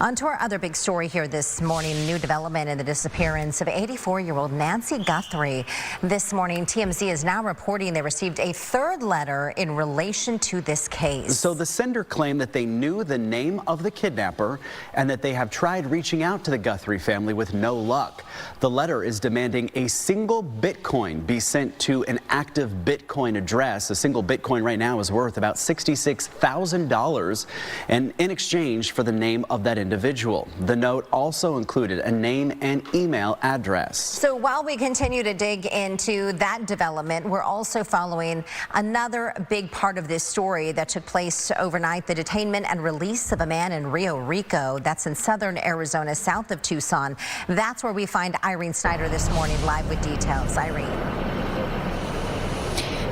On to our other big story here this morning, new development in the disappearance of 84-year-old Nancy Guthrie. This morning, TMZ is now reporting they received a third letter in relation to this case. So the sender claimed that they knew the name of the kidnapper and that they have tried reaching out to the Guthrie family with no luck. The letter is demanding a single Bitcoin be sent to an active Bitcoin address. A single Bitcoin right now is worth about $66,000, and in exchange for the name of that individual. The note also included a name and email address. So while we continue to dig into that development, we're also following another big part of this story that took place overnight, the detainment and release of a man in Rio Rico. That's in southern Arizona, south of Tucson. That's where we find Irene Snyder this morning, live with details. Irene.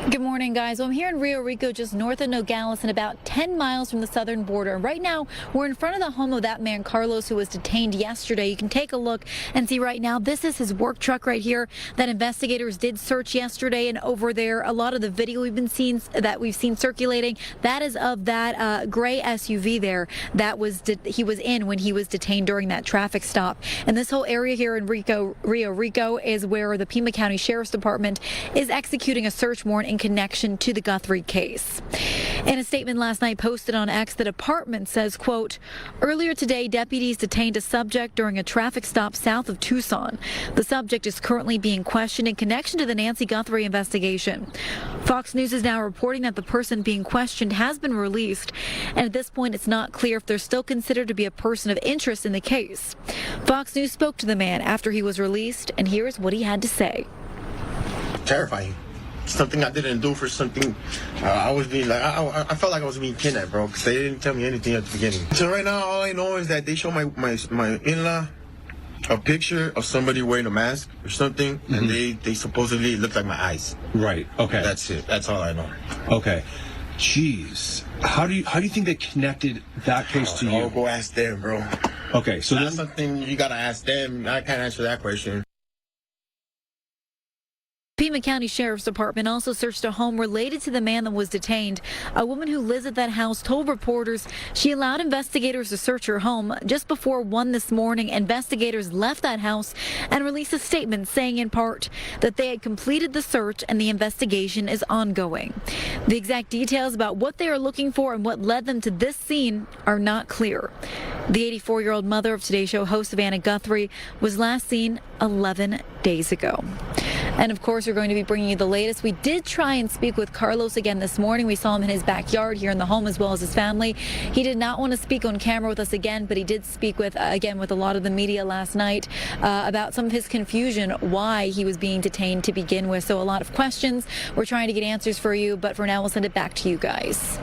Good morning, guys. Well, I'm here in Rio Rico, just north of Nogales and about 10 miles from the southern border. Right now, we're in front of the home of that man, Carlos, who was detained yesterday. You can take a look and see right now, this is his work truck right here that investigators did search yesterday. And over there, a lot of the video we've seen circulating, that is of that gray SUV there that he was in when he was detained during that traffic stop. And this whole area here in Rio Rico is where the Pima County Sheriff's Department is executing a search warrant in connection to the Guthrie case. In a statement last night posted on X, the department says, quote, earlier today, deputies detained a subject during a traffic stop south of Tucson. The subject is currently being questioned in connection to the Nancy Guthrie investigation. Fox News is now reporting that the person being questioned has been released, and at this point, it's not clear if they're still considered to be a person of interest in the case. Fox News spoke to the man after he was released, and here's what he had to say. Terrifying. Something I didn't do for something. I was being like, I felt like I was being kidnapped, bro, because they didn't tell me anything at the beginning. So right now, all I know is that they show my in-law a picture of somebody wearing a mask or something, and they supposedly look like my eyes. Right. Okay. That's it. That's all I know. Okay. Jeez. How do you think they connected that case to you? I'll go ask them, bro. Okay. So that's something you gotta ask them. I can't answer that question. Pima County Sheriff's Department also searched a home related to the man that was detained. A woman who lives at that house told reporters she allowed investigators to search her home. Just before 1 this morning, investigators left that house and released a statement saying in part that they had completed the search and the investigation is ongoing. The exact details about what they are looking for and what led them to this scene are not clear. The 84-year-old mother of Today Show host Nancy Guthrie was last seen 11 days ago. And of course, we're going to be bringing you the latest. We did try and speak with Carlos again this morning. We saw him in his backyard here in the home as well as his family. He did not want to speak on camera with us again, but he did speak with again with a lot of the media last night about some of his confusion why he was being detained to begin with. So a lot of questions. We're trying to get answers for you, but for now, we'll send it back to you guys.